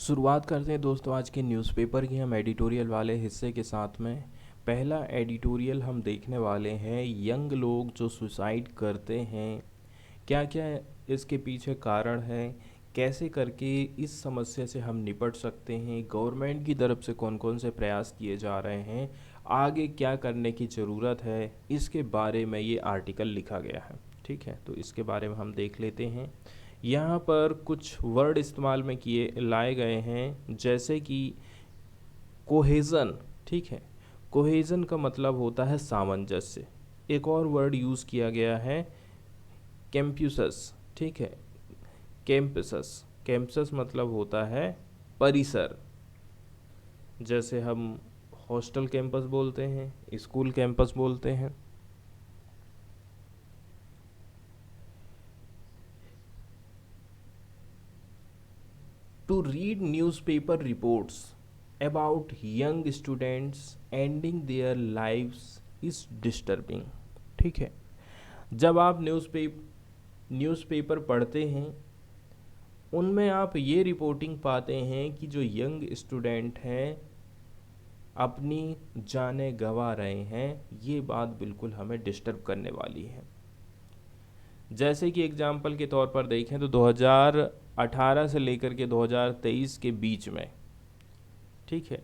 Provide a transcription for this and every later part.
शुरुआत करते हैं दोस्तों आज के न्यूज़पेपर की हम एडिटोरियल वाले हिस्से के साथ में। पहला एडिटोरियल हम देखने वाले हैं, यंग लोग जो सुसाइड करते हैं, क्या क्या इसके पीछे कारण है, कैसे करके इस समस्या से हम निपट सकते हैं, गवर्नमेंट की तरफ से कौन कौन से प्रयास किए जा रहे हैं, आगे क्या करने की ज़रूरत है, इसके बारे में ये आर्टिकल लिखा गया है। ठीक है, तो इसके बारे में हम देख लेते हैं। यहाँ पर कुछ वर्ड इस्तेमाल में किए लाए गए हैं, जैसे कि कोहेज़न। ठीक है, कोहेज़न का मतलब होता है सामंजस्य। एक और वर्ड यूज़ किया गया है, कैंपसस। ठीक है, कैंपसस, कैंपसस मतलब होता है परिसर। जैसे हम हॉस्टल कैंपस बोलते हैं, स्कूल कैंपस बोलते हैं। To read newspaper reports about young students ending their lives is disturbing। ठीक है, जब आप न्यूज़पेपर पढ़ते हैं, उनमें आप ये रिपोर्टिंग पाते हैं कि जो यंग स्टूडेंट हैं अपनी जानें गंवा रहे हैं। ये बात बिल्कुल हमें डिस्टर्ब करने वाली है। जैसे कि एग्जाम्पल के तौर पर देखें तो 2018 से लेकर के 2023 के बीच में, ठीक है,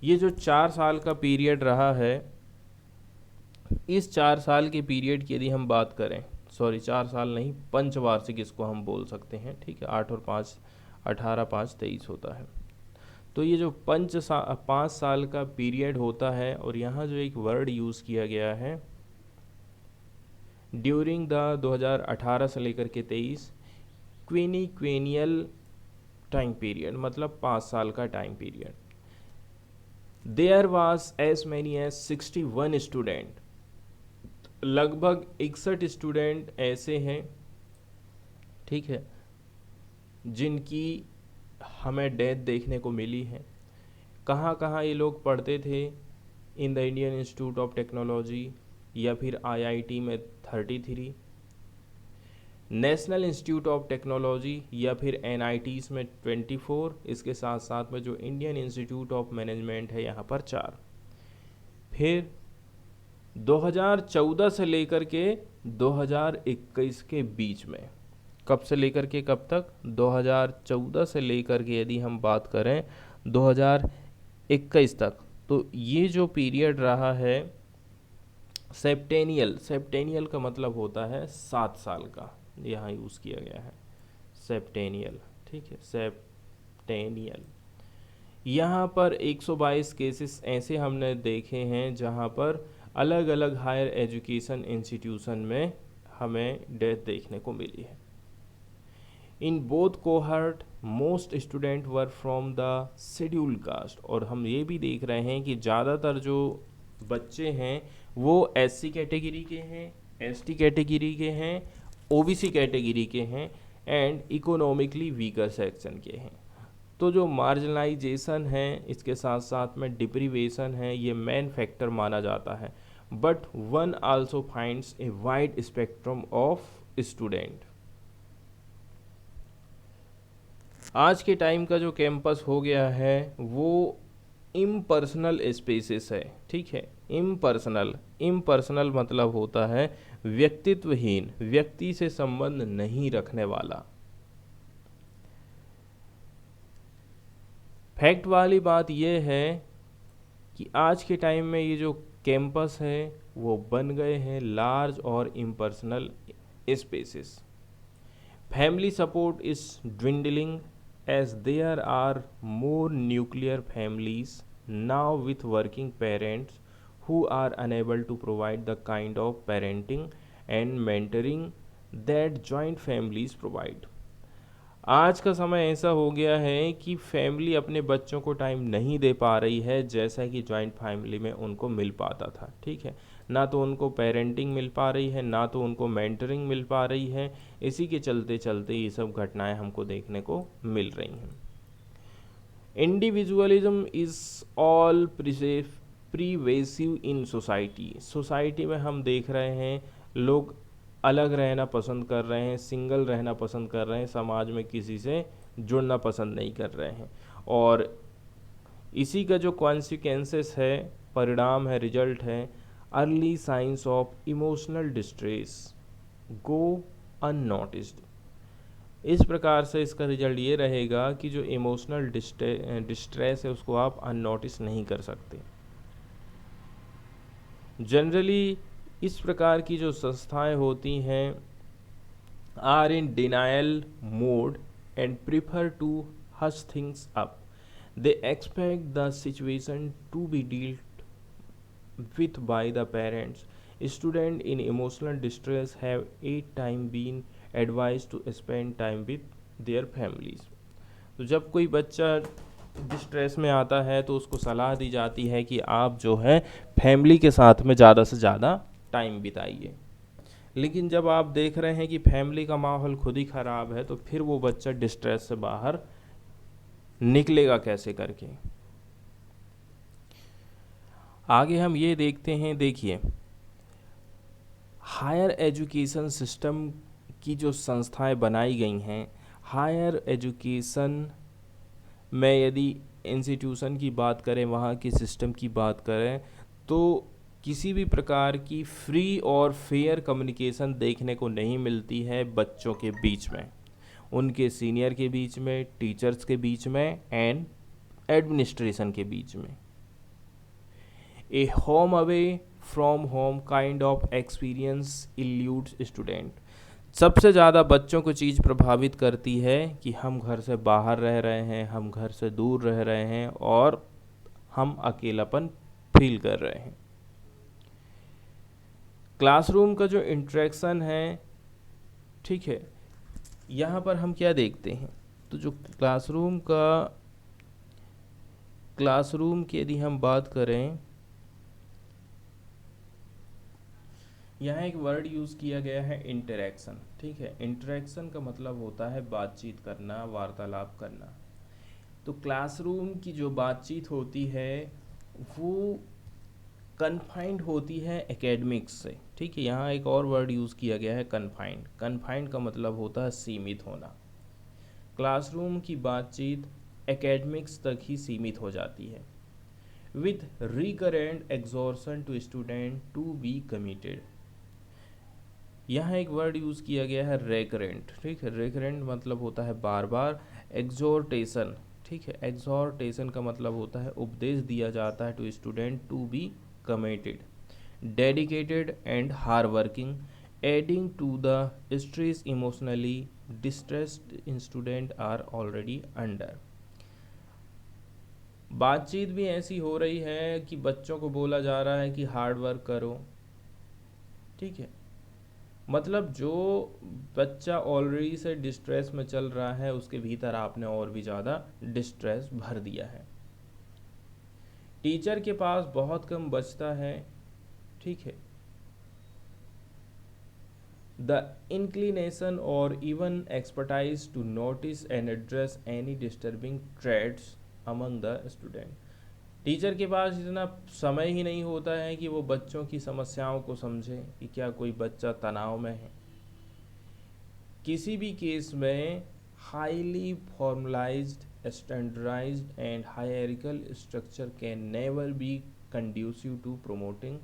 ये जो 4 साल का पीरियड रहा है, इस 4 साल के पीरियड की यदि हम बात करें, सॉरी 4 साल नहीं, पंचवार्षिक इसको हम बोल सकते हैं। ठीक है, 8 और 5, 18, 5, 23 होता है। तो ये जो 5 साल का पीरियड होता है, और यहाँ जो एक वर्ड यूज़ किया गया है ड्यूरिंग द 2018 से लेकर के 23 क्वीनियल टाइम पीरियड, मतलब 5 साल का time period. There was as many as 61 student, लगभग 61 स्टूडेंट ऐसे हैं, ठीक है, जिनकी हमें डेथ देखने को मिली है। कहाँ कहाँ ये लोग पढ़ते थे? In the Indian institute of technology या फिर आईआईटी में 33, नेशनल इंस्टीट्यूट ऑफ टेक्नोलॉजी या फिर एनआईटीज़ में 24, इसके साथ साथ में जो इंडियन इंस्टीट्यूट ऑफ मैनेजमेंट है यहाँ पर 4। फिर 2014 से लेकर के 2021 के बीच में, कब से लेकर के कब तक? 2014 से लेकर के यदि हम बात करें 2021 तक, तो ये जो पीरियड रहा है सेप्टेनियल, सेप्टेनियल का मतलब होता है 7 साल का, यहाँ यूज़ किया गया है सेप्टेनियल। ठीक है, सेप्टेनियल। यहाँ पर 122 केसेस ऐसे हमने देखे हैं जहाँ पर अलग अलग हायर एजुकेशन इंस्टीट्यूशन में हमें डेथ देखने को मिली है। In both cohort most student were from the scheduled caste, और हम ये भी देख रहे हैं कि ज़्यादातर जो बच्चे हैं वो एससी कैटेगरी के हैं, एसटी कैटेगरी के हैं, ओबीसी कैटेगरी के हैं एंड इकोनॉमिकली वीकर सेक्शन के हैं। तो जो मार्जिनलाइजेशन है, इसके साथ साथ में डिप्रीवेशन है, ये मेन फैक्टर माना जाता है। But one also finds a wide spectrum of student. आज के टाइम का जो कैंपस हो गया है वो इम्पर्सनल स्पेसेस है। ठीक है, इम्पर्सनल, इम्पर्सनल मतलब होता है व्यक्तित्वहीन, व्यक्ति से संबंध नहीं रखने वाला। फैक्ट वाली बात यह है कि आज के टाइम में ये जो कैंपस है वो बन गए हैं लार्ज और impersonal spaces. Family support is dwindling as there are more nuclear families now with working parents who are unable to provide the kind of parenting and mentoring that joint families provide। आज का समय ऐसा हो गया है कि family अपने बच्चों को टाइम नहीं दे पा रही है जैसा कि जॉइंट फैमिली में उनको मिल पाता था। ठीक है, ना तो उनको पेरेंटिंग मिल पा रही है, ना तो उनको मेंटरिंग मिल पा रही है। इसी के चलते चलते ये सब घटनाएं हमको देखने को मिल रही हैं। Individualism is all pervasive in society. Society में हम देख रहे हैं लोग अलग रहना पसंद कर रहे हैं, सिंगल रहना पसंद कर रहे हैं, समाज में किसी से जुड़ना पसंद नहीं कर रहे हैं। और इसी का जो कॉन्सिक्वेंसेस है, परिणाम है, रिजल्ट है, early signs of emotional distress go unnoticed. इस प्रकार से इसका रिजल्ट ये रहेगा कि जो इमोशनल डिस्ट्रेस है उसको आप अननोटिस नहीं कर सकते। जनरली इस प्रकार की जो संस्थाएं होती हैं are in denial mode and prefer to hush things up. They expect the situation to be dealt with by the parents. Students in emotional distress have 8 times been advised to spend time with their families. तो जब कोई बच्चा distress में आता है तो उसको सलाह दी जाती है कि आप जो है फैमिली के साथ में ज़्यादा से ज़्यादा टाइम बिताइए। लेकिन जब आप देख रहे हैं कि फैमिली का माहौल खुद ही ख़राब है तो फिर वो बच्चा डिस्ट्रेस से बाहर निकलेगा कैसे करके। आगे हम ये देखते हैं, देखिए हायर एजुकेशन सिस्टम की जो संस्थाएं बनाई गई हैं, हायर एजुकेशन में यदि इंस्टीट्यूशन की बात करें, वहाँ के सिस्टम की बात करें, तो किसी भी प्रकार की फ्री और फेयर कम्युनिकेशन देखने को नहीं मिलती है बच्चों के बीच में, उनके सीनियर के बीच में, टीचर्स के बीच में एंड एडमिनिस्ट्रेशन के बीच में। A home away from home kind of experience eludes student। सबसे ज़्यादा बच्चों को चीज़ प्रभावित करती है कि हम घर से बाहर रह रहे हैं, हम घर से दूर रह रहे हैं और हम अकेलापन फील कर रहे हैं। क्लासरूम का जो इंटरेक्शन है, ठीक है, यहाँ पर हम क्या देखते हैं, तो जो क्लासरूम की यदि हम बात करें, यहाँ एक वर्ड यूज़ किया गया है इंटरेक्शन। ठीक है, इंटरेक्शन का मतलब होता है बातचीत करना, वार्तालाप करना। तो क्लासरूम की जो बातचीत होती है वो कन्फाइंड होती है एकेडमिक्स से। ठीक है, यहाँ एक और वर्ड यूज़ किया गया है कन्फाइंड। कन्फाइंड का मतलब होता है सीमित होना। क्लासरूम की बातचीत एकेडमिक्स तक ही सीमित हो जाती है। With recurrent exhortation to student to be committed. यहाँ एक वर्ड यूज़ किया गया है रेकरेंट। ठीक है, रेकरेंट मतलब होता है बार बार। एग्जॉर्टेशन, ठीक है, एग्जॉर्टेशन का मतलब होता है उपदेश दिया जाता है to student to be committed, dedicated and hard working, adding to the stress emotionally distressed student are already under. बातचीत भी ऐसी हो रही है कि बच्चों को बोला जा रहा है कि हार्ड वर्क करो। ठीक है, मतलब जो बच्चा ऑलरेडी से डिस्ट्रेस में चल रहा है उसके भीतर आपने और भी ज़्यादा डिस्ट्रेस भर दिया है। टीचर के पास बहुत कम बचता है। ठीक है, द इंक्लिनेशन और even expertise to notice and address any disturbing traits among the student. Teacher के पास इतना समय ही नहीं होता है कि वो बच्चों की समस्याओं को समझे कि क्या कोई बच्चा तनाव में है। किसी भी केस में highly formalised, standardised and hierarchical structure can never be conducive to promoting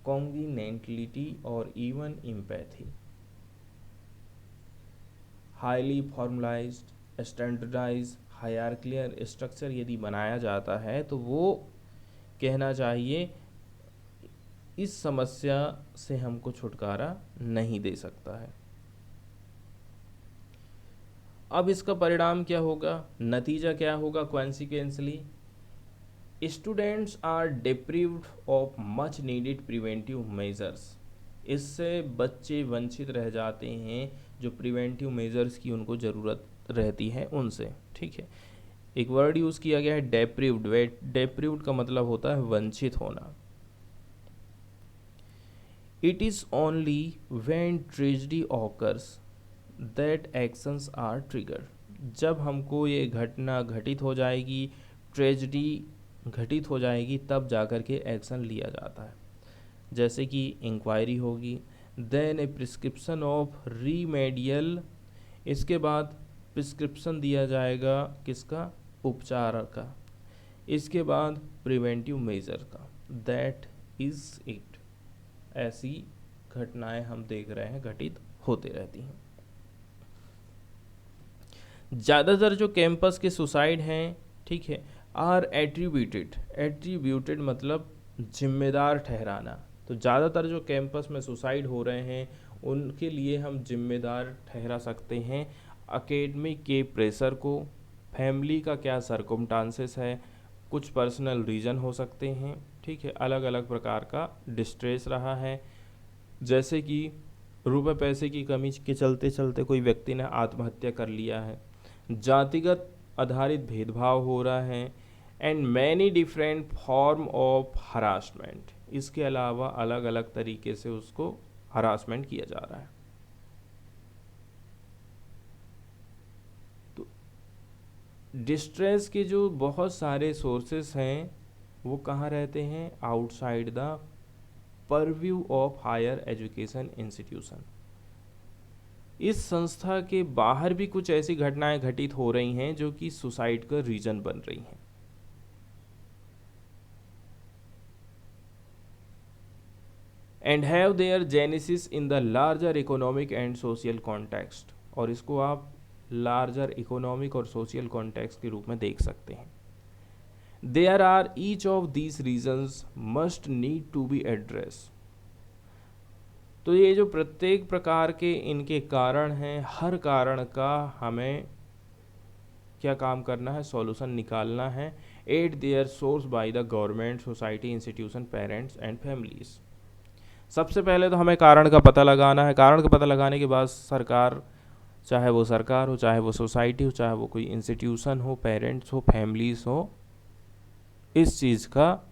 congeniality और even empathy. Highly formalised, standardised, hierarchical structure यदि बनाया जाता है तो वो कहना चाहिए इस समस्या से हमको छुटकारा नहीं दे सकता है। अब इसका परिणाम क्या होगा, नतीजा क्या होगा? Consequently students are deprived of much needed preventive measures. इससे बच्चे वंचित रह जाते हैं जो प्रिवेंटिव मेजर्स की उनको ज़रूरत रहती है उनसे। ठीक है, एक वर्ड यूज़ किया गया है डेप्रीव्ड। डेप्रीव्ड का मतलब होता है वंचित होना। It is only when tragedy occurs that actions are triggered. जब हमको ये घटना घटित हो जाएगी, ट्रेजेडी घटित हो जाएगी, तब जाकर के एक्शन लिया जाता है। जैसे कि इंक्वायरी होगी, देन ए प्रिस्क्रिप्शन ऑफ रीमेडियल, इसके बाद प्रिस्क्रिप्शन दिया जाएगा किसका, उपचार का, इसके बाद प्रिवेंटिव मेजर का। That is it. ऐसी घटनाएं हम देख रहे हैं घटित होते रहती हैं। ज़्यादातर जो कैंपस के सुसाइड हैं, ठीक है, आर एट्रीब्यूटेड मतलब जिम्मेदार ठहराना। तो ज़्यादातर जो कैंपस में सुसाइड हो रहे हैं उनके लिए हम जिम्मेदार ठहरा सकते हैं एकेडमिक के प्रेशर को, फैमिली का क्या सर्कमस्टांसेस है, कुछ पर्सनल रीज़न हो सकते हैं, ठीक है, अलग अलग प्रकार का डिस्ट्रेस रहा है, जैसे कि रुपए पैसे की कमी के चलते चलते कोई व्यक्ति ने आत्महत्या कर लिया है, जातिगत आधारित भेदभाव हो रहा है, and many different form of harassment. इसके अलावा अलग अलग तरीके से उसको हरासमेंट किया जा रहा है। तो डिस्ट्रेस के जो बहुत सारे सोर्सेस हैं वो कहाँ रहते हैं, outside the purview of higher education institution. इस संस्था के बाहर भी कुछ ऐसी घटनाएं घटित हो रही हैं जो कि सुसाइड का रीजन बन रही हैं। And have their genesis in the larger economic and social context, और इसको आप लार्जर इकोनॉमिक और सोशल कॉन्टेक्स्ट के रूप में देख सकते हैं। There are each of these reasons must need to be address. तो ये जो प्रत्येक प्रकार के इनके कारण हैं, हर कारण का हमें क्या काम करना है, सॉल्यूशन निकालना है। Eight there source by the government, society, institution, parents and families. सबसे पहले तो हमें कारण का पता लगाना है। कारण का पता लगाने के बाद सरकार, चाहे वो सरकार हो, चाहे वो सोसाइटी हो, चाहे वो कोई इंस्टीट्यूशन हो, पेरेंट्स हो, फैमिलीज हो, इस चीज़ का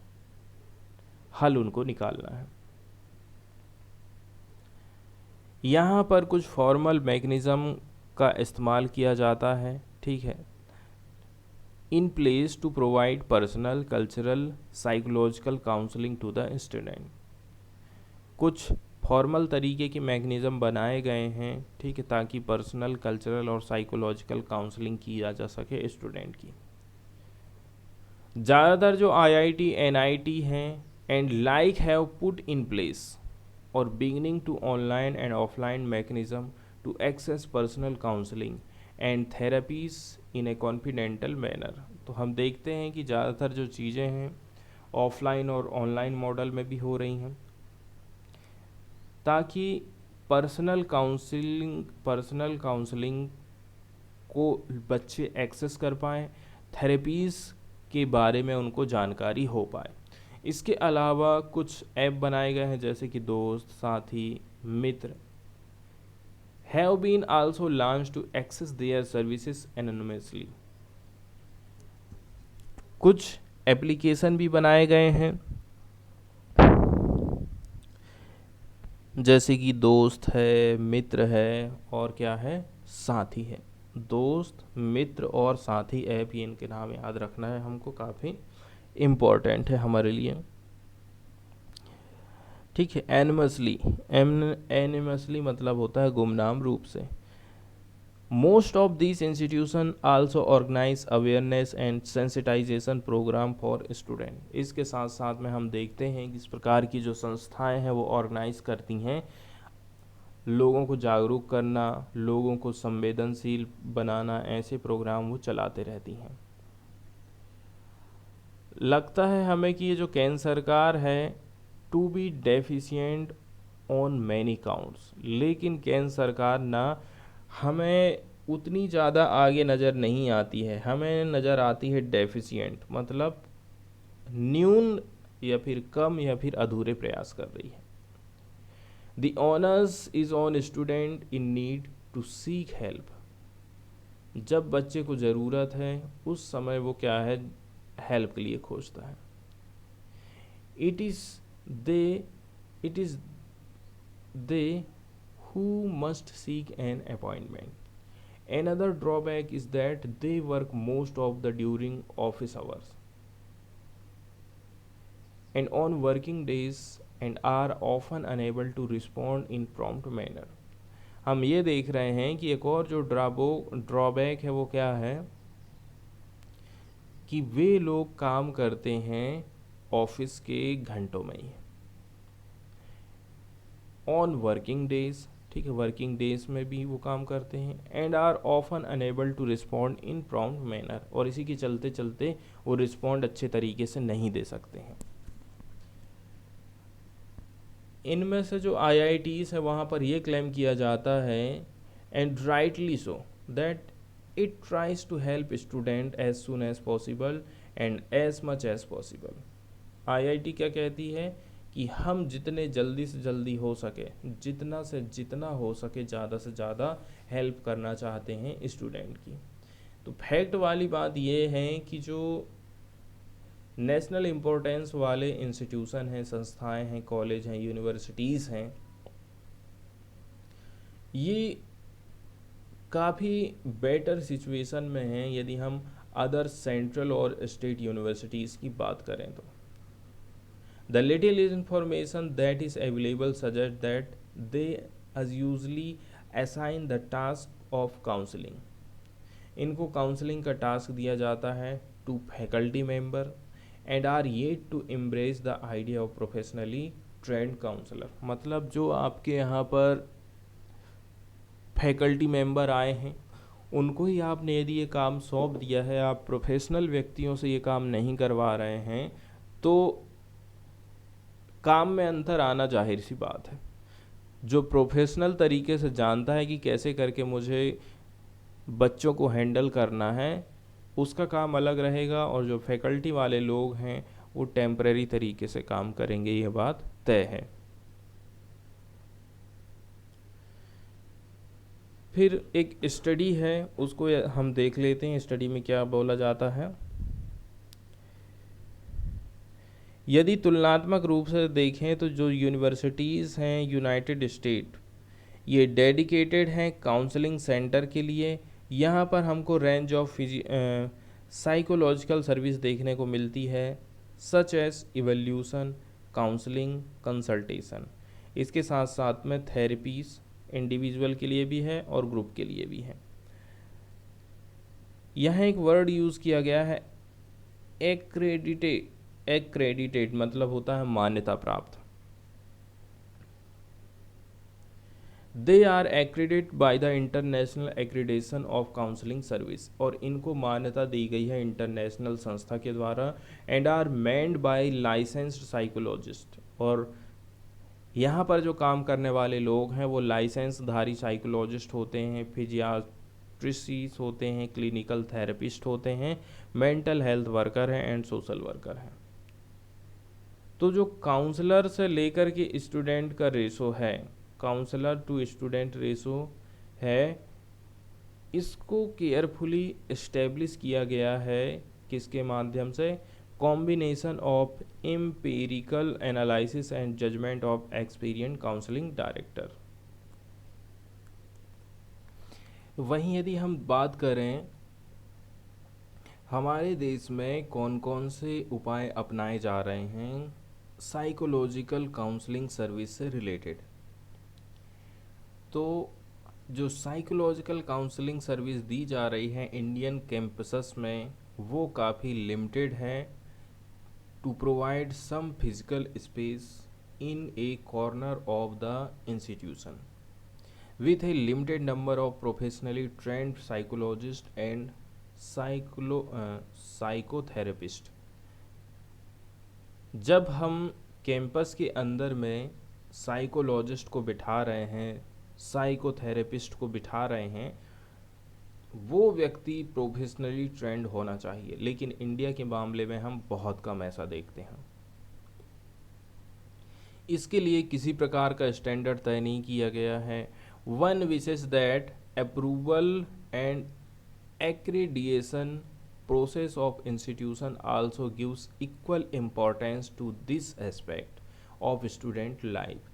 हल उनको निकालना है। यहाँ पर कुछ फॉर्मल मैकेनिज़्म का इस्तेमाल किया जाता है, ठीक है, in place to provide personal, cultural, psychological counselling to the student. कुछ फॉर्मल तरीके के मैकेनिज़्म बनाए गए हैं, ठीक है, ताकि पर्सनल, कल्चरल और साइकोलॉजिकल काउंसलिंग किया जा सके स्टूडेंट की। ज़्यादातर जो आईआईटी, एनआईटी हैं and like have put in place और beginning to online and offline mechanism to access personal counselling and therapies in a confidential manner. तो हम देखते हैं कि ज़्यादातर जो चीज़ें हैं ऑफलाइन और ऑनलाइन मॉडल में भी हो रही हैं, ताकि पर्सनल काउंसलिंग को बच्चे एक्सेस कर पाएँ, थेरेपीज़ के बारे में उनको जानकारी हो पाए। इसके अलावा कुछ ऐप बनाए गए हैं जैसे कि Dost, Saathi, Mitra, have been also launch to access their services anonymously. कुछ एप्लीकेशन भी बनाए गए हैं जैसे कि दोस्त है, मित्र है और क्या है, साथी है। दोस्त, मित्र और साथी ऐप, ये इनके नाम याद रखना है हमको, काफ़ी इम्पोर्टेंट है हमारे लिए, ठीक है। एनिमसली मतलब होता है गुमनाम रूप से। Most of this institution also organise awareness and sensitisation programme for student. इसके साथ साथ में हम देखते हैं कि इस प्रकार की जो संस्थाएं हैं वो ऑर्गेनाइज करती हैं लोगों को जागरूक करना, लोगों को संवेदनशील बनाना, ऐसे प्रोग्राम वो चलाते रहती हैं। लगता है हमें कि ये जो केंद्र सरकार है to be deficient on many counts, लेकिन केंद्र सरकार ना हमें उतनी ज़्यादा आगे नज़र नहीं आती है, हमें नज़र आती है डेफिशिएंट, मतलब न्यून या फिर कम या फिर अधूरे प्रयास कर रही है। The onus is on student in need to seek help. जब बच्चे को ज़रूरत है उस समय वो क्या है, हेल्प के लिए खोजता है। It is they who must seek an appointment. Another drawback is that they work most of the during office hours, and on working days and are often unable to respond in prompt manner. हम ये देख रहे हैं कि एक और जो drawback है वो क्या है कि वे लोग काम करते हैं ऑफिस के घंटों में ही, ऑन वर्किंग डेज, ठीक है, वर्किंग डेज में भी वो काम करते हैं, and are often unable to respond in prompt manner, और इसी के चलते चलते वो रिस्पॉन्ड अच्छे तरीके से नहीं दे सकते हैं। इनमें से जो IITs है वहाँ पर ये क्लेम किया जाता है, and rightly so, that it tries to help student as soon as possible and as much as possible. IIT क्या कहती है कि हम जितने जल्दी से जल्दी हो सके, जितना से जितना हो सके, ज़्यादा से ज़्यादा हेल्प करना चाहते हैं स्टूडेंट की। तो फैक्ट वाली बात ये है कि जो नेशनल इम्पोर्टेंस वाले इंस्टीट्यूशन हैं, संस्थाएं हैं, कॉलेज हैं, यूनिवर्सिटीज़ हैं, ये काफ़ी बेटर सिचुएशन में हैं यदि हम अदर सेंट्रल और स्टेट यूनिवर्सिटीज़ की बात करें तो। The little information that is available suggests that they as usually assign the task of counseling. इनको काउंसलिंग का टास्क दिया जाता है to faculty member and are yet to embrace the idea of professionally trained counsellor. मतलब जो आपके यहाँ पर फैकल्टी मेंबर आए हैं उनको ही आपने यदि ये काम सौंप दिया है, आप प्रोफेशनल व्यक्तियों से ये काम नहीं करवा रहे हैं, तो काम में अंतर आना जाहिर सी बात है। जो प्रोफेशनल तरीके से जानता है कि कैसे करके मुझे बच्चों को हैंडल करना है, उसका काम अलग रहेगा, और जो फैकल्टी वाले लोग हैं वो टेम्परेरी तरीके से काम करेंगे, ये बात तय है। फिर एक स्टडी है, उसको हम देख लेते हैं। स्टडी में क्या बोला जाता है। यदि तुलनात्मक रूप से देखें तो जो यूनिवर्सिटीज़ हैं यूनाइटेड स्टेट, ये डेडिकेटेड हैं काउंसलिंग सेंटर के लिए। यहाँ पर हमको रेंज ऑफ साइकोलॉजिकल सर्विस देखने को मिलती है, such as evaluation, counselling, consultation. इसके साथ साथ में थेरेपीज इंडिविजुअल के लिए भी है और ग्रुप के लिए भी है। यहाँ एक वर्ड यूज़ किया गया है एक्रेडिटेड, मतलब होता है मान्यता प्राप्त। They are accredited by the international accreditation of counselling service, और इनको मान्यता दी गई है इंटरनेशनल संस्था के द्वारा, and are manned by licensed psychologist, और यहाँ पर जो काम करने वाले लोग हैं वो लाइसेंसधारी साइकोलॉजिस्ट होते हैं, फिजियाट्रिस्ट होते हैं, क्लिनिकल थेरेपिस्ट होते हैं, मेंटल हेल्थ वर्कर हैं एंड सोशल वर्कर हैं। तो जो काउंसलर से लेकर के स्टूडेंट का रेशो है, काउंसलर टू स्टूडेंट रेशो है, इसको केयरफुली इस्टेब्लिश किया गया है किसके माध्यम से, combination of empirical analysis and judgement of experience counselling director. वहीं यदि हम बात करें हमारे देश में कौन कौन से उपाय अपनाए जा रहे हैं साइकोलॉजिकल काउंसलिंग सर्विस से रिलेटेड, तो जो साइकोलॉजिकल काउंसलिंग सर्विस दी जा रही है इंडियन कैंपसेस में वो काफ़ी लिमिटेड है, to provide some physical space in a corner of the institution with a limited number of professionally trained psychologists and psychotherapist। जब हम कैंपस के अंदर में साइकोलॉजिस्ट को बिठा रहे हैं, साइकोथेरेपिस्ट को बिठा रहे हैं, वो व्यक्ति प्रोफेशनली ट्रेंड होना चाहिए, लेकिन इंडिया के मामले में हम बहुत कम ऐसा देखते हैं। इसके लिए किसी प्रकार का स्टैंडर्ड तय नहीं किया गया है। One wishes that approval and accreditation process of institution also gives equal importance to this aspect of student life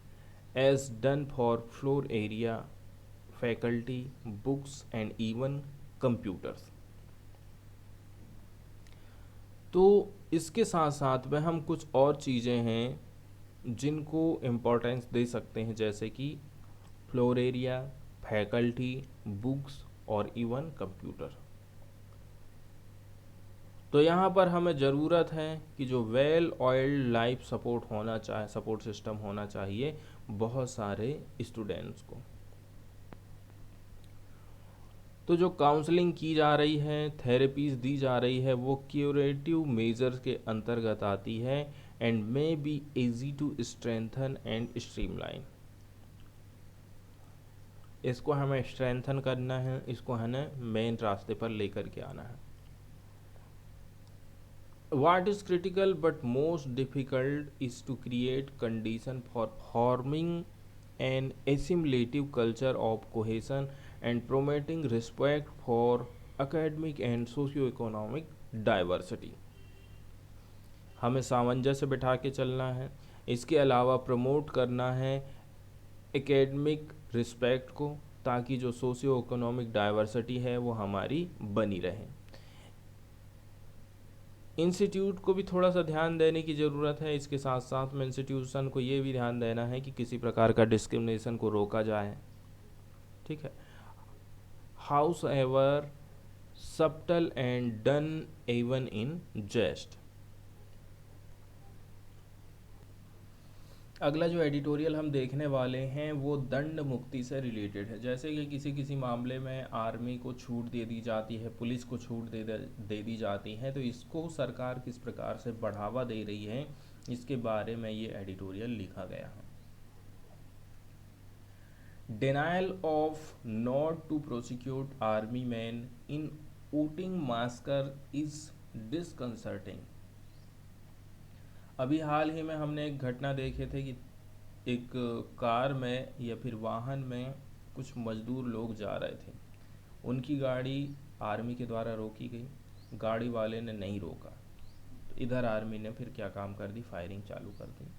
as done for floor area, faculty, books and even computers। तो इसके साथ साथ में हम कुछ और चीज़ें हैं जिनको इम्पोर्टेंस दे सकते हैं, जैसे कि फ्लोर एरिया, फैकल्टी, बुक्स और इवन कंप्यूटर। तो यहाँ पर हमें ज़रूरत है कि जो well oiled life support system होना चाहिए बहुत सारे स्टूडेंट्स को। तो जो काउंसलिंग की जा रही है, थेरेपीज दी जा रही है, वो क्यूरेटिव मेजर्स के अंतर्गत आती है and may be easy to strengthen and streamline. इसको हमें स्ट्रेंथन करना है, इसको हमें मेन रास्ते पर लेकर के आना है। What is critical but most difficult is to create condition for forming an assimilative culture of cohesion and promoting respect for academic and socio-economic diversity। हमें सामंजस्य बिठा के चलना है, इसके अलावा प्रमोट करना है एकेडमिक रिस्पेक्ट को, ताकि जो सोशियो इकोनॉमिक डाइवर्सिटी है वो हमारी बनी रहे। इंस्टीट्यूट को भी थोड़ा सा ध्यान देने की ज़रूरत है। इसके साथ साथ में इंस्टीट्यूशन को ये भी ध्यान देना है कि किसी प्रकार का डिस्क्रिमिनेशन को रोका जाए। ठीक है, however subtle and done even in jest. अगला जो एडिटोरियल हम देखने वाले हैं वो दंड मुक्ति से रिलेटेड है। जैसे कि किसी मामले में आर्मी को छूट दे दी जाती है, पुलिस को छूट दे दी जाती है, तो इसको सरकार किस प्रकार से बढ़ावा दे रही है, इसके बारे में ये एडिटोरियल लिखा गया है। Denial of not to prosecute army man in Oting massacre is disconcerting. अभी हाल ही में हमने एक घटना देखे थे कि एक कार में या फिर वाहन में कुछ मजदूर लोग जा रहे थे, उनकी गाड़ी आर्मी के द्वारा रोकी गई, गाड़ी वाले ने नहीं रोका, तो इधर आर्मी ने फिर क्या काम कर दी, फायरिंग चालू कर दी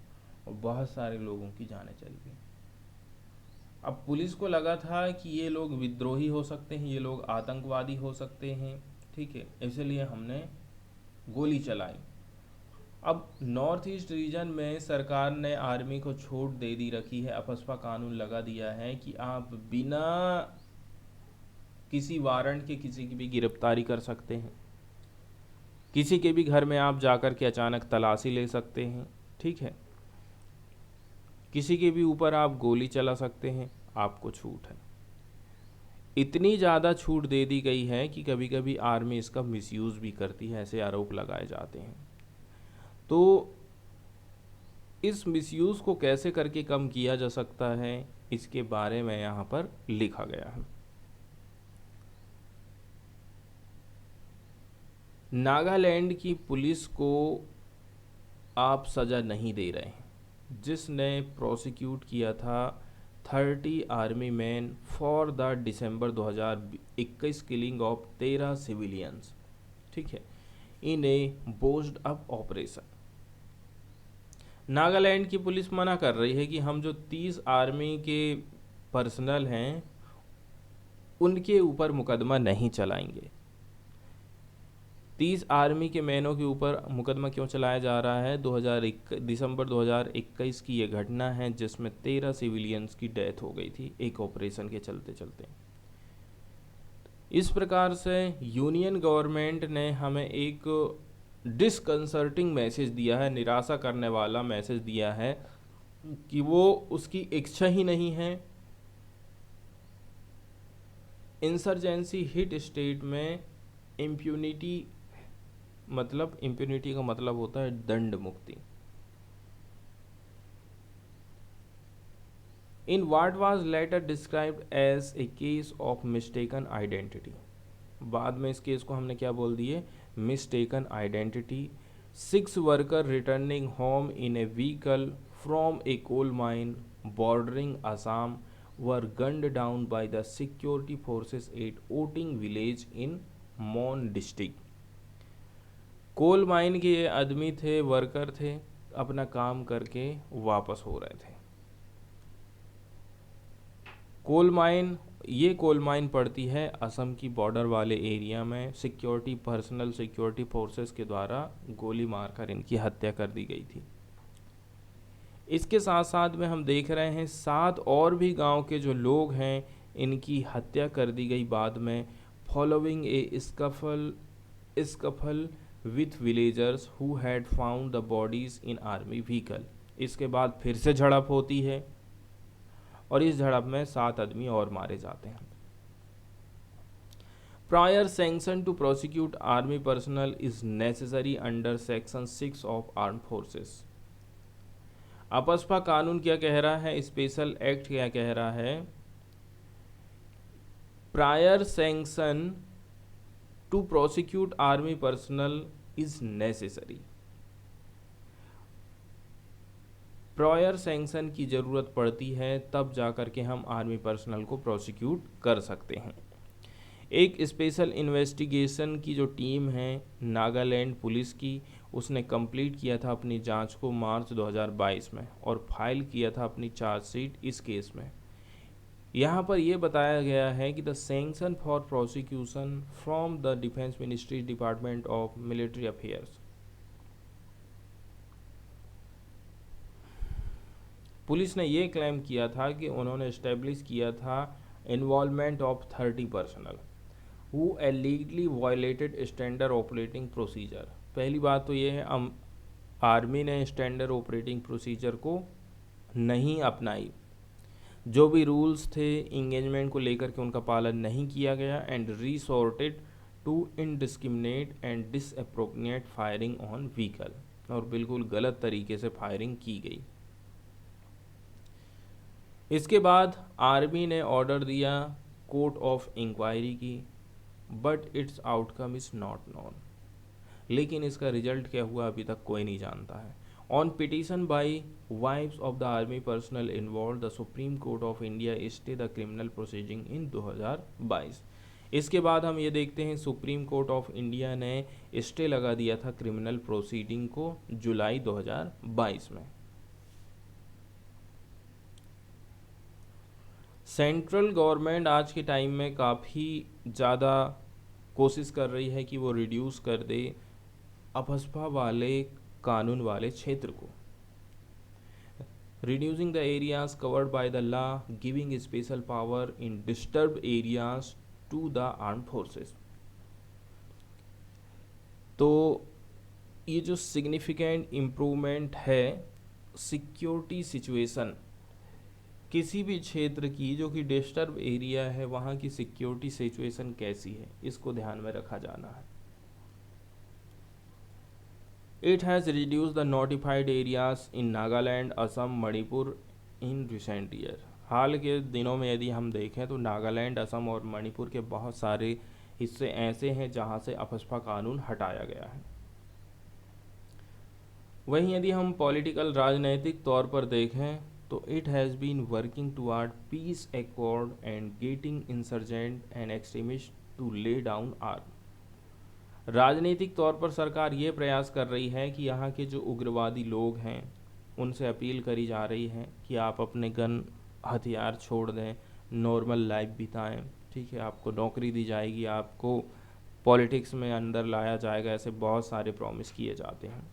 और बहुत सारे लोगों की जानें चली गई। अब पुलिस को लगा था कि ये लोग विद्रोही हो सकते हैं, ये लोग आतंकवादी हो सकते हैं, ठीक है, इसलिए हमने गोली चलाई। अब नॉर्थ ईस्ट रीजन में सरकार ने आर्मी को छूट दे दी रखी है, अपस्पा कानून लगा दिया है कि आप बिना किसी वारंट के किसी की भी गिरफ्तारी कर सकते हैं, किसी के भी घर में आप जाकर के अचानक तलाशी ले सकते हैं, ठीक है, किसी के भी ऊपर आप गोली चला सकते हैं, आपको छूट है। इतनी ज़्यादा छूट दे दी गई है कि कभी कभी आर्मी इसका मिसयूज़ भी करती है, ऐसे आरोप लगाए जाते हैं। तो इस मिसयूज़ को कैसे करके कम किया जा सकता है, इसके बारे में यहाँ पर लिखा गया है। नागालैंड की पुलिस को आप सज़ा नहीं दे रहे हैं, जिसने प्रोसिक्यूट किया था 30 army man for the December 2021 killing of 13 civilians, ठीक है, इन ए बोस्ड अप ऑपरेशन। नागालैंड की पुलिस मना कर रही है कि हम जो 30 आर्मी के पर्सनल हैं उनके ऊपर मुकदमा नहीं चलाएंगे। 30 आर्मी के मैनों के ऊपर मुकदमा क्यों चलाया जा रहा है? दिसंबर 2021 की ये घटना है जिसमें 13 सिविलियंस की डेथ हो गई थी एक ऑपरेशन के चलते चलते। इस प्रकार से यूनियन गवर्नमेंट ने हमें एक डिसकंसर्टिंग मैसेज दिया है, निराशा करने वाला मैसेज दिया है कि वो उसकी इच्छा ही नहीं है इंसर्जेंसी हिट स्टेट में इम्प्यूनिटी, मतलब इम्प्यूनिटी का मतलब होता है दंड मुक्ति। In what was later described as a case of mistaken identity, बाद में इस केस को हमने क्या बोल दिए, mistaken identity. 6 worker returning home in a vehicle from a coal mine bordering Assam were gunned down by the security forces at Oting village in Mon district. Coal mine के ये आदमी थे, वर्कर थे, अपना काम करके वापस हो रहे थे। ये कोल माइन पड़ती है असम की बॉर्डर वाले एरिया में। पर्सनल सिक्योरिटी फोर्सेस के द्वारा गोली मारकर इनकी हत्या कर दी गई थी। इसके साथ साथ में हम देख रहे हैं 7 और भी गांव के जो लोग हैं इनकी हत्या कर दी गई बाद में, following A scuffle with villagers who had found the bodies in army vehicle. इसके बाद फिर से झड़प होती है और इस झड़प में 7 आदमी और मारे जाते हैं। Prior sanction to prosecute army personnel is necessary under section 6 of armed forces. AFSPA कानून क्या कह रहा है, स्पेशल एक्ट क्या कह रहा है, prior sanction to prosecute army personnel is necessary. Prior sanction की ज़रूरत पड़ती है तब जाकर के हम आर्मी पर्सनल को प्रोसिक्यूट कर सकते हैं। एक स्पेशल इन्वेस्टिगेशन की जो टीम है नागालैंड पुलिस की, उसने कंप्लीट किया था अपनी जांच को मार्च 2022 में और फाइल किया था अपनी चार्जशीट इस केस में। यहाँ पर यह बताया गया है कि the sanction for prosecution from the defence ministry department of military affairs. Police ने यह क्लेम किया था कि उन्होंने एस्टेब्लिश किया था involvement of 30 personal who illegally violated standard operating procedure. पहली बात तो ये है आर्मी ने स्टैंडर्ड ऑपरेटिंग प्रोसीजर को नहीं अपनाई, जो भी रूल्स थे इंगेजमेंट को लेकर के उनका पालन नहीं किया गया, and resorted to indiscriminate and disproportionate firing on vehicle, और बिल्कुल गलत तरीके से फायरिंग की गई। इसके बाद आर्मी ने ऑर्डर दिया कोर्ट ऑफ इंक्वायरी की, but it's outcome is not known. लेकिन इसका रिजल्ट क्या हुआ अभी तक कोई नहीं जानता है। On petition by wives of the army personnel involve the supreme court of India stay the criminal proceeding in 2022। इसके बाद हम ये देखते हैं सुप्रीम कोर्ट ऑफ इंडिया ने स्टे लगा दिया था क्रिमिनल प्रोसीडिंग को जुलाई 2022 में। सेंट्रल गवर्नमेंट आज के टाइम में काफ़ी ज़्यादा कोशिश कर रही है कि वो रिड्यूस कर दे अपस्पा वाले कानून वाले क्षेत्र को। Reducing the areas covered by the law, giving special power in disturbed areas to the armed forces. तो ये जो सिग्निफिकेंट इम्प्रूवमेंट है सिक्योरिटी सिचुएशन किसी भी क्षेत्र की जो कि डिस्टर्ब एरिया है वहाँ की सिक्योरिटी सिचुएशन कैसी है, इसको ध्यान में रखा जाना है। It has reduce the notified areas in Nagaland, Assam, Manipur in recent year. हाल के दिनों में यदि हम देखें तो नागालैंड, असम और मणिपुर के बहुत सारे हिस्से ऐसे हैं जहाँ से अपस्पा कानून हटाया गया है। वहीं यदि हम पॉलिटिकल राजनैतिक तौर पर देखें तो it has been working toward peace accord and getting insurgent and extremist to lay down arm. राजनीतिक तौर पर सरकार ये प्रयास कर रही है कि यहाँ के जो उग्रवादी लोग हैं उनसे अपील करी जा रही है कि आप अपने गन हथियार छोड़ दें, नॉर्मल लाइफ बिताएं, ठीक है, आपको नौकरी दी जाएगी, आपको पॉलिटिक्स में अंदर लाया जाएगा, ऐसे बहुत सारे प्रॉमिस किए जाते हैं।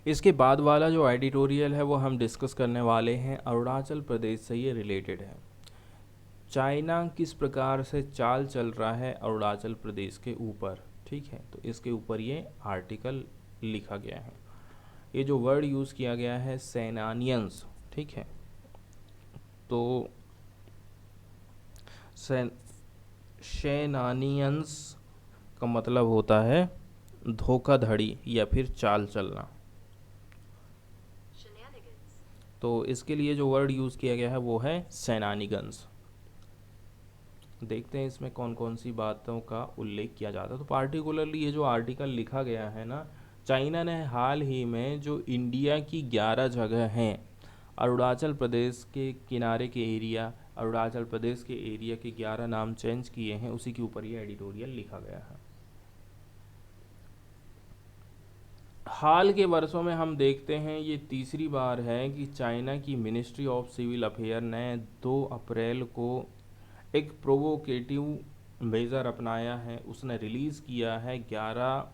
इसके बाद वाला जो एडिटोरियल है वो हम डिस्कस करने वाले हैं अरुणाचल प्रदेश से ये रिलेटेड है। चाइना किस प्रकार से चाल चल रहा है अरुणाचल प्रदेश के ऊपर, ठीक है, तो इसके ऊपर ये आर्टिकल लिखा गया है। ये जो वर्ड यूज़ किया गया है सैनानियंस, ठीक है, तो सैनानियंस का मतलब होता है धोखाधड़ी या फिर चाल चलना। तो इसके लिए जो वर्ड यूज़ किया गया है वो है सैनानिगन्स। देखते हैं इसमें कौन कौन सी बातों का उल्लेख किया जाता है। तो पार्टिकुलरली ये जो आर्टिकल लिखा गया है ना, चाइना ने हाल ही में जो इंडिया की 11 जगह हैं अरुणाचल प्रदेश के किनारे के एरिया, अरुणाचल प्रदेश के एरिया के 11 नाम चेंज किए हैं, उसी के ऊपर ये एडिटोरियल लिखा गया है। हाल के वर्षों में हम देखते हैं ये तीसरी बार है कि चाइना की मिनिस्ट्री ऑफ सिविल अफेयर ने 2 अप्रैल को एक प्रोवोकेटिव मेजर अपनाया है, उसने रिलीज़ किया है 11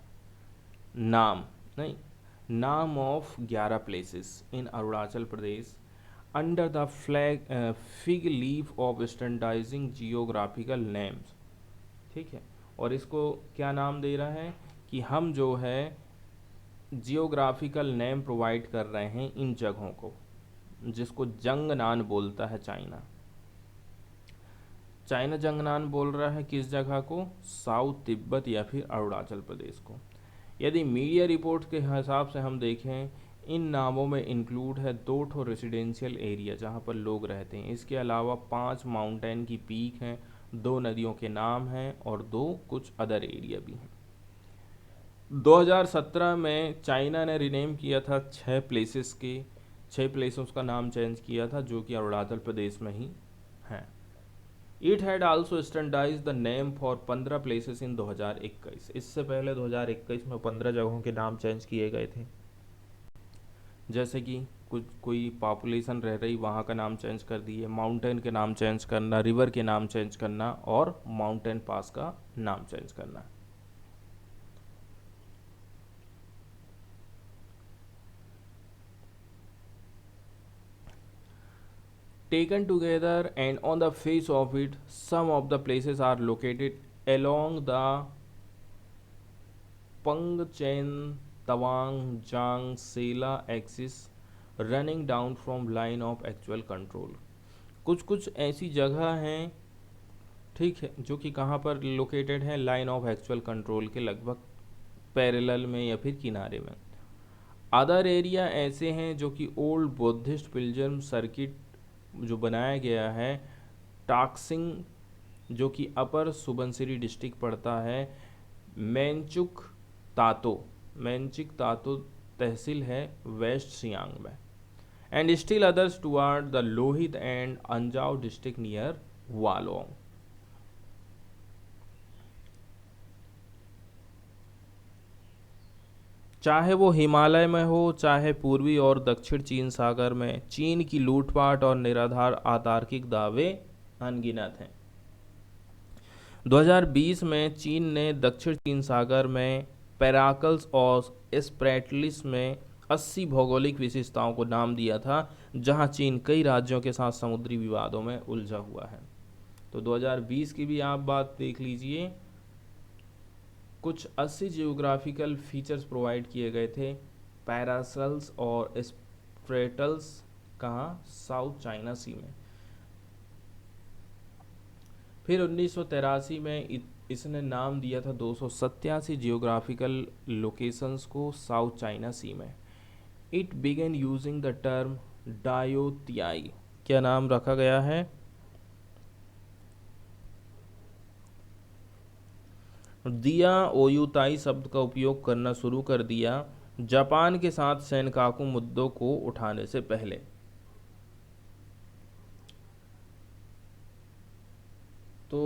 नाम, नहीं, नाम of 11 places in Arunachal Pradesh under the flag fig leaf of standardising geographical names. ठीक है, और इसको क्या नाम दे रहा है कि हम जो है जियोग्राफिकल नेम प्रोवाइड कर रहे हैं इन जगहों को, जिसको जंगनान बोलता है चाइना। चाइना जंगनान बोल रहा है किस जगह को? साउथ तिब्बत या फिर अरुणाचल प्रदेश को। यदि मीडिया रिपोर्ट के हिसाब से हम देखें, इन नामों में इंक्लूड है 2 ठो रेसिडेंशियल एरिया जहाँ पर लोग रहते हैं। इसके अलावा 5 माउंटेन की पीक हैं, 2 नदियों के नाम हैं और 2 कुछ अदर एरिया भी हैं। 2017 में चाइना ने रिनेम किया था 6 प्लेसेस का नाम चेंज किया था, जो कि अरुणाचल प्रदेश में ही हैं। It had also standardise the name for 15 places in 2021। इससे पहले 2021 में 15 जगहों के नाम चेंज किए गए थे, जैसे कि कुछ कोई पॉपुलेशन रह रही वहाँ का नाम चेंज कर दिए, माउंटेन के नाम चेंज करना, रिवर के नाम चेंज करना और माउंटेन पास का नाम चेंज करना। Taken together and on the face of it, some of the places are located along the Pengchen Tawang Jang Sela axis running down from line of actual control। कुछ कुछ ऐसी जगह हैं, ठीक है, जो कि कहाँ पर लोकेटेड है? लाइन ऑफ एक्चुअल कंट्रोल के लगभग पैरेलल में या फिर किनारे में। अदर एरिया ऐसे हैं जो कि ओल्ड बुद्धिस्ट पिलग्रिम सर्किट जो बनाया गया है टाक्सिंग, जो कि अपर सुबनसिरी डिस्ट्रिक्ट पड़ता है, मेंचिक तातो तहसील है वेस्ट सियांग में, and still others toward the Lohit and Anjaw district near Walong. चाहे वो हिमालय में हो, चाहे पूर्वी और दक्षिण चीन सागर में, चीन की लूटपाट और निराधार अतार्किक दावे अनगिनत हैं। 2020 में चीन ने दक्षिण चीन सागर में पेराकल्स और स्प्रेटलिस में 80 भौगोलिक विशेषताओं को नाम दिया था, जहां चीन कई राज्यों के साथ समुद्री विवादों में उलझा हुआ है। तो 2020 की भी आप बात देख लीजिए, कुछ 80 जियोग्राफिकल फीचर्स प्रोवाइड किए गए थे, पैरासल्स और स्प्रेटल्स, कहाँ? साउथ चाइना सी में। फिर 1983 में इसने नाम दिया था 287 जियोग्राफिकल लोकेशंस को साउथ चाइना सी में। It began using the term Diaoyutai. क्या नाम रखा गया है? दिया ओयुताई शब्द का उपयोग करना शुरू कर दिया जापान के साथ सेनकाकू मुद्दों को उठाने से पहले। तो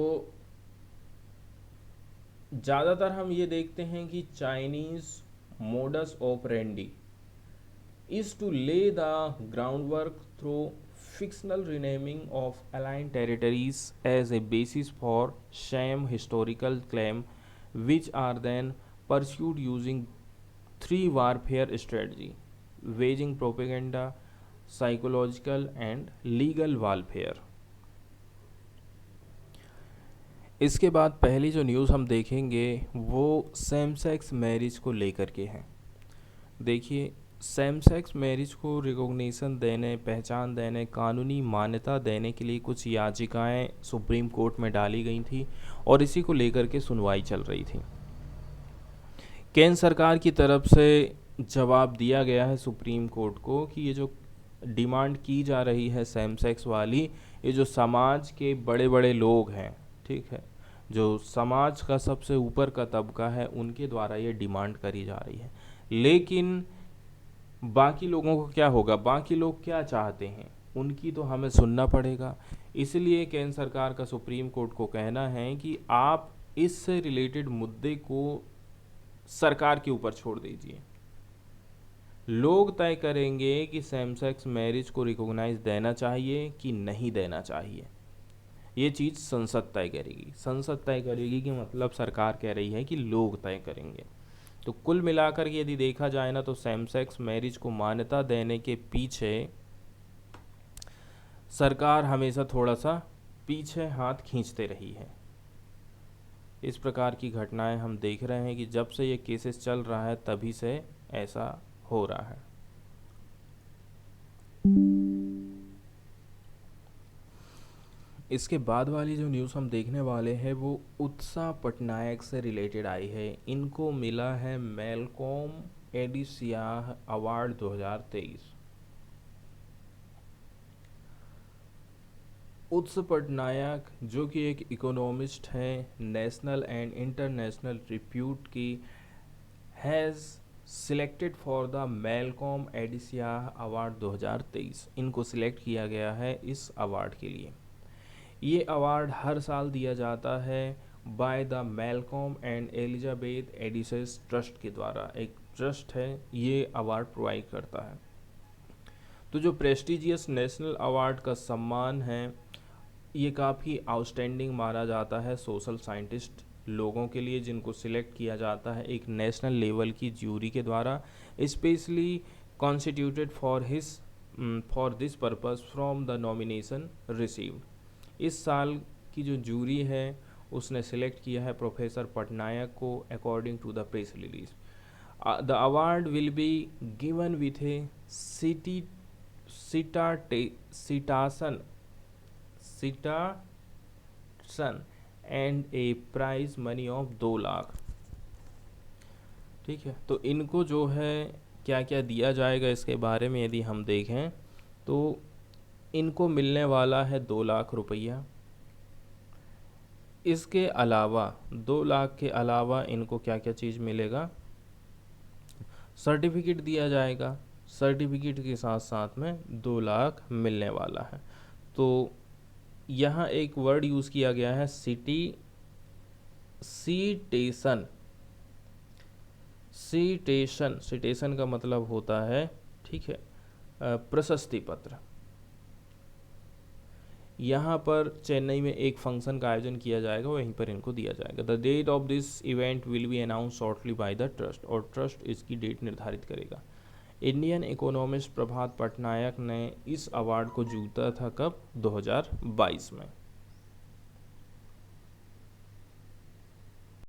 ज़्यादातर हम ये देखते हैं कि Chinese modus operandi is to lay the groundwork through fictional renaming of aligned territories as a basis for sham historical claim, which are then pursued using 3 warfare strategy: waging propaganda, psychological and legal warfare। इसके बाद पहली जो news हम देखेंगे वो same sex marriage को लेकर के है। देखिए, सेम सेक्स मैरिज को रिकॉग्निशन देने, पहचान देने, कानूनी मान्यता देने के लिए कुछ याचिकाएं सुप्रीम कोर्ट में डाली गई थी और इसी को लेकर के सुनवाई चल रही थी। केंद्र सरकार की तरफ से जवाब दिया गया है सुप्रीम कोर्ट को कि ये जो डिमांड की जा रही है सेम सेक्स वाली, ये जो समाज के बड़े बड़े लोग हैं, ठीक है, जो समाज का सबसे ऊपर का तबका है, उनके द्वारा ये डिमांड करी जा रही है। लेकिन बाकी लोगों को क्या होगा? बाकी लोग क्या चाहते हैं, उनकी तो हमें सुनना पड़ेगा। इसलिए केंद्र सरकार का सुप्रीम कोर्ट को कहना है कि आप इससे रिलेटेड मुद्दे को सरकार के ऊपर छोड़ दीजिए। लोग तय करेंगे कि सेम सेक्स मैरिज को रिकॉग्नाइज देना चाहिए कि नहीं देना चाहिए। ये चीज़ संसद तय करेगी। संसद तय करेगी कि मतलब सरकार कह रही है कि लोग तय करेंगे। तो कुल मिलाकर के यदि देखा जाए ना, तो सेम सेक्स मैरिज को मान्यता देने के पीछे सरकार हमेशा थोड़ा सा पीछे हाथ खींचते रही है। इस प्रकार की घटनाएं हम देख रहे हैं कि जब से ये केसेस चल रहा है तभी से ऐसा हो रहा है। इसके बाद वाली जो न्यूज़ हम देखने वाले हैं वो उत्साह पटनायक से रिलेटेड आई है। इनको मिला है मैलकॉम एडिसियाह अवार्ड 2023। उत्स पटनायक जो कि एक इकोनॉमिस्ट हैं, नेशनल एंड इंटरनेशनल रिप्यूट की, has selected for the Malcolm Adiseshiah award 2023। इनको सिलेक्ट किया गया है इस अवार्ड के लिए। ये अवार्ड हर साल दिया जाता है by the Malcolm and Elizabeth Adiseshiah trust के द्वारा। एक ट्रस्ट है, ये अवार्ड प्रोवाइड करता है। तो जो प्रेस्टिजियस नेशनल अवार्ड का सम्मान है, ये काफ़ी आउटस्टैंडिंग माना जाता है सोशल साइंटिस्ट लोगों के लिए, जिनको सिलेक्ट किया जाता है एक नेशनल लेवल की ज्यूरी के द्वारा, specially constituted for this purpose from the nomination received. इस साल की जो ज्यूरी है उसने सिलेक्ट किया है प्रोफेसर पटनायक को according to the press release. The award will be given with a citation and a prize money of 2 lakh. ठीक है, तो इनको जो है क्या क्या दिया जाएगा इसके बारे में यदि हम देखें तो इनको मिलने वाला है 2 लाख रुपया। इसके अलावा 2 लाख के अलावा इनको क्या क्या चीज़ मिलेगा, सर्टिफिकेट दिया जाएगा। सर्टिफिकेट के साथ साथ में 2 लाख मिलने वाला है। तो यहाँ एक वर्ड यूज़ किया गया है सीटेशन। सीटेशन का मतलब होता है, ठीक है, प्रशस्ति पत्र। यहाँ पर चेन्नई में एक फंक्शन का आयोजन किया जाएगा, वहीं पर इनको दिया जाएगा। The date of this event will be announce shortly by the trust, और ट्रस्ट इसकी डेट निर्धारित करेगा। इंडियन इकोनॉमिस्ट प्रभात पटनायक ने इस अवार्ड को जीता था कब, 2022 में।